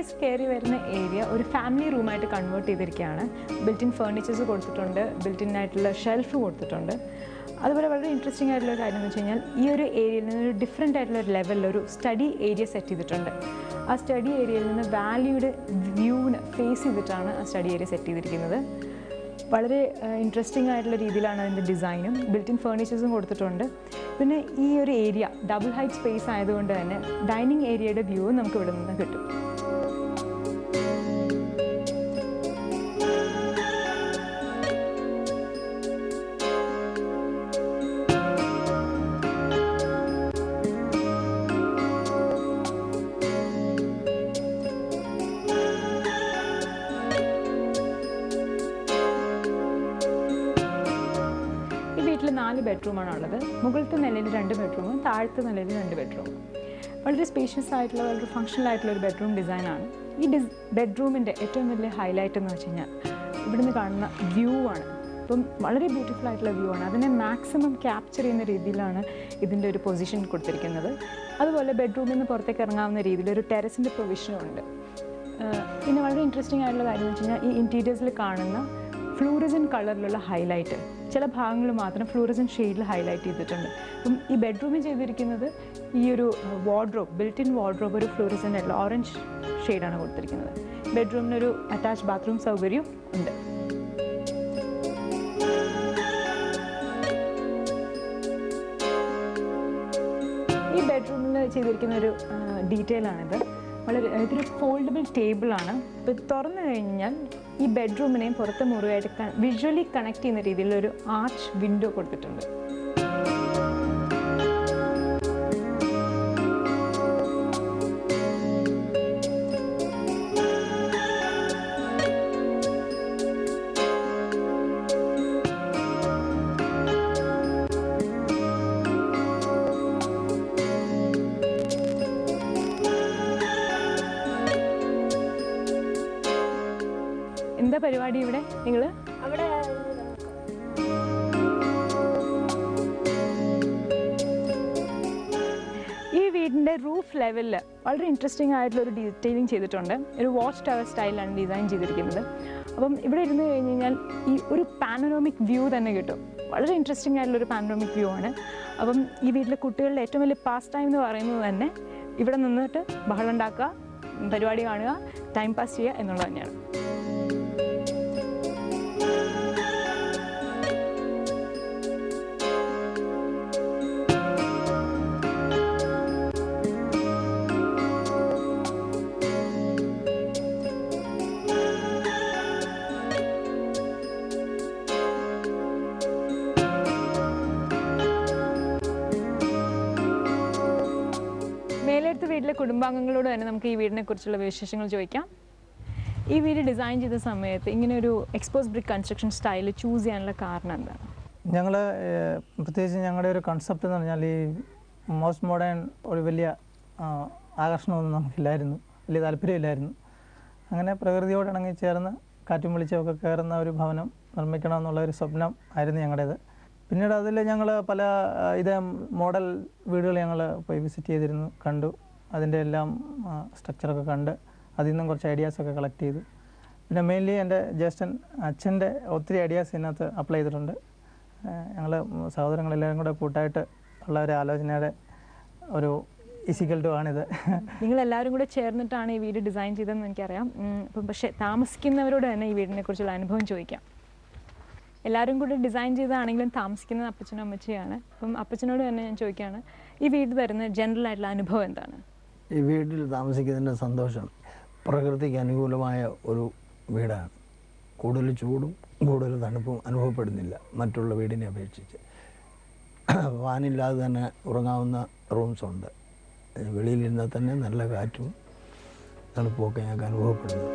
Staircase കയറി വരുന്ന area ഒരു ഫാമിലി റൂമായിട്ട് കൺവേർട്ട് ചെയ്തിരിക്കുകയാണ്. ബിൽറ്റ് ഇൻ ഫേർണിച്ചേഴ്സ് കൊടുത്തിട്ടുണ്ട്, ബിൽറ്റ് ഇൻ ആയിട്ടുള്ള ഷെൽഫ് കൊടുത്തിട്ടുണ്ട്. അതുപോലെ വളരെ ഇൻട്രസ്റ്റിംഗ് ആയിട്ടുള്ള കാര്യം എന്ന് വെച്ച് കഴിഞ്ഞാൽ ഈ ഒരു ഏരിയയിൽ നിന്നൊരു ഡിഫറെൻ്റ് ആയിട്ടുള്ള ഒരു ലെവലിൽ ഒരു സ്റ്റഡി ഏരിയ സെറ്റ് ചെയ്തിട്ടുണ്ട്. ആ സ്റ്റഡി ഏരിയയിൽ നിന്ന് വാലിയുടെ വ്യൂവിന് ഫേസ് ചെയ്തിട്ടാണ് ആ സ്റ്റഡി ഏരിയ സെറ്റ് ചെയ്തിരിക്കുന്നത്. വളരെ ഇൻട്രസ്റ്റിംഗ് ആയിട്ടുള്ള രീതിയിലാണ് അതിൻ്റെ ഡിസൈനും ബിൽറ്റ് ഇൻ ഫേർണിച്ചേഴ്സും കൊടുത്തിട്ടുണ്ട്. പിന്നെ ഈ ഒരു ഏരിയ ഡബിൾ ഹൈറ്റ് സ്പേസ് ആയതുകൊണ്ട് തന്നെ ഡൈനിങ് ഏരിയയുടെ വ്യൂ നമുക്ക് ഇവിടെ നിന്ന് കിട്ടും. വീട്ടിൽ 4 ബെഡ്റൂമാണുള്ളത്. മുകളിലത്തെ നിലയിൽ 2 ബെഡ്റൂമും താഴത്തെ നിലയിൽ 2 ബെഡ്റൂമും. വളരെ സ്പേഷ്യസ് ആയിട്ടുള്ള വളരെ ഫങ്ഷണൽ ആയിട്ടുള്ള ഒരു ബെഡ്റൂം ഡിസൈനാണ്. ഈ ബെഡ്റൂമിൻ്റെ ഏറ്റവും വലിയ ഹൈലൈറ്റ് എന്ന് വെച്ച് കഴിഞ്ഞാൽ ഇവിടുന്ന് കാണുന്ന വ്യൂ ആണ്. അപ്പം വളരെ ബ്യൂട്ടിഫുൾ ആയിട്ടുള്ള വ്യൂ ആണ്. അതിനെ മാക്സിമം ക്യാപ്ചർ ചെയ്യുന്ന രീതിയിലാണ് ഇതിൻ്റെ ഒരു പൊസിഷൻ കൊടുത്തിരിക്കുന്നത്. അതുപോലെ ബെഡ്റൂമിൽ നിന്ന് പുറത്തേക്ക് ഇറങ്ങാവുന്ന രീതിയിൽ ഒരു ടെറസിൻ്റെ പ്രൊവിഷനും ഉണ്ട്. പിന്നെ വളരെ ഇൻട്രസ്റ്റിംഗ് ആയിട്ടുള്ള കാര്യം എന്ന് വെച്ച് കഴിഞ്ഞാൽ ഈ ഇൻറ്റീരിയേഴ്സിൽ കാണുന്ന ഫ്ലൂറസൻ കളറിലുള്ള ഹൈലൈറ്റ് ചില ഭാഗങ്ങൾ മാത്രം ഫ്ലൂറസൻ ഷെയ്ഡിൽ ഹൈലൈറ്റ് ചെയ്തിട്ടുണ്ട്. അപ്പം ഈ ബെഡ്റൂമിൽ ചെയ്തിരിക്കുന്നത് ഈ ഒരു വാർഡ്രോബ്, ബിൽറ്റ് ഇൻ വാർഡ്രോബ് ഒരു ഫ്ലൂറസൻ ആയിട്ടുള്ള ഓറഞ്ച് ഷെയ്ഡാണ് കൊടുത്തിരിക്കുന്നത്. ബെഡ്റൂമിനൊരു അറ്റാച്ച് ബാത്റൂം സൗകര്യവും ഉണ്ട്. ഈ ബെഡ്റൂമിൽ ചെയ്തിരിക്കുന്ന ഒരു ഡീറ്റെയിൽ ആണിത്. ഇതൊരു ഫോൾഡബിൾ ടേബിളാണ്. ഇപ്പോൾ തുറന്നു കഴിഞ്ഞാൽ ഈ ബെഡ്റൂമിനെയും പുറത്തെ മുറിയായിട്ട് വിഷ്വലി കണക്ട് ചെയ്യുന്ന രീതിയിലൊരു ആർച്ച് വിൻഡോ കൊടുത്തിട്ടുണ്ട്. എന്താ പരിപാടി ഇവിടെ നിങ്ങൾ? അവിടെ ഈ വീടിൻ്റെ റൂഫ് ലെവലിൽ വളരെ ഇൻട്രസ്റ്റിംഗ് ആയിട്ടുള്ള ഒരു ഡീറ്റെയിലിംഗ് ചെയ്തിട്ടുണ്ട്. ഒരു വാച്ച് ടവർ സ്റ്റൈലാണ് ഡിസൈൻ ചെയ്തിരിക്കുന്നത്. അപ്പം ഇവിടെ ഇരുന്ന് കഴിഞ്ഞ് കഴിഞ്ഞാൽ ഈ ഒരു പാനോറാമിക് വ്യൂ തന്നെ കിട്ടും. വളരെ ഇൻട്രസ്റ്റിംഗ് ആയിട്ടുള്ളൊരു പാനോറാമിക് വ്യൂ ആണ്. അപ്പം ഈ വീട്ടിലെ കുട്ടികളുടെ ഏറ്റവും വലിയ പാസ് ടൈം എന്ന് പറയുന്നത് തന്നെ ഇവിടെ നിന്നിട്ട് ബഹളം ഉണ്ടാക്കുക, പരിപാടി കാണുക, ടൈം പാസ് ചെയ്യുക എന്നുള്ളത് തന്നെയാണ്. മേലെടുത്ത വീട്ടിലെ കുടുംബാംഗങ്ങളോട് തന്നെ നമുക്ക് ഈ വീടിനെ കുറിച്ചുള്ള വിശേഷങ്ങൾ ചോദിക്കാം. ഈ വീട് ഡിസൈൻ ചെയ്ത സമയത്ത് ഇങ്ങനെ ഒരു expose brick construction style choose ചെയ്യാനുള്ള കാരണം എന്താണ്? ഞങ്ങൾ പ്രത്യേകിച്ച് ഞങ്ങളുടെ ഒരു കൺസെപ്റ്റ് എന്ന് പറഞ്ഞാൽ ഈ മോസ്റ്റ് മോഡേൺ ഒരു വലിയ ആകർഷണമൊന്നും നമുക്കില്ലായിരുന്നു, വലിയ താല്പര്യമില്ലായിരുന്നു. അങ്ങനെ പ്രകൃതിയോട് ഇണങ്ങി ചേർന്ന് കാറ്റും വെളിച്ചമൊക്കെ കയറുന്ന ഒരു ഭവനം നിർമ്മിക്കണമെന്നുള്ള ഒരു സ്വപ്നം ആയിരുന്നു ഞങ്ങളുടേത്. പിന്നീട് അതിൽ ഞങ്ങൾ പല ഇതേ മോഡൽ വീടുകൾ ഞങ്ങൾ പോയി വിസിറ്റ് ചെയ്തിരുന്നു, കണ്ടു. അതിൻ്റെ എല്ലാം സ്ട്രക്ചറൊക്കെ കണ്ട് അതിൽ നിന്നും കുറച്ച് ഐഡിയാസൊക്കെ കളക്ട് ചെയ്തു. പിന്നെ മെയിൻലി എൻ്റെ അച്ഛൻ്റെ ഒത്തിരി ഐഡിയാസ് ഇതിനകത്ത് അപ്ലൈ ചെയ്തിട്ടുണ്ട്. ഞങ്ങൾ സഹോദരങ്ങളെല്ലാവരും കൂടെ കൂട്ടായിട്ട് ഉള്ള ഒരു ആലോചനയുടെ ഒരു ഇസിക്കൽ ടു ആണിത്. നിങ്ങളെല്ലാവരും കൂടെ ചേർന്നിട്ടാണ് ഈ വീട് ഡിസൈൻ ചെയ്തതെന്ന് എനിക്കറിയാം. അപ്പം പക്ഷേ താമസിക്കുന്നവരോട് തന്നെ ഈ വീടിനെ കുറിച്ചുള്ള അനുഭവം ചോദിക്കാം. എല്ലാവരും കൂടി ഡിസൈൻ ചെയ്തതാണെങ്കിലും താമസിക്കുന്നത് അപ്പച്ചനും അമ്മച്ചിയാണ്. അപ്പം അപ്പച്ചനോട് തന്നെ ഞാൻ ചോദിക്കുകയാണ്, ഈ വീട് തരുന്ന ജനറൽ ആയിട്ടുള്ള അനുഭവം എന്താണ്? ഈ വീട്ടിൽ താമസിക്കുന്നതിൻ്റെ സന്തോഷം പ്രകൃതിക്ക് അനുകൂലമായ ഒരു വീടാണ്. കൂടുതൽ ചൂടും കൂടുതൽ തണുപ്പും അനുഭവപ്പെടുന്നില്ല മറ്റുള്ള വീടിനെ അപേക്ഷിച്ച്. ഫാനില്ലാതെ തന്നെ ഉറങ്ങാവുന്ന റൂംസുണ്ട്. വെളിയിലിരുന്നാൽ തന്നെ നല്ല കാറ്റും തണുപ്പുമൊക്കെ ഞങ്ങൾക്ക് അനുഭവപ്പെടുന്നു.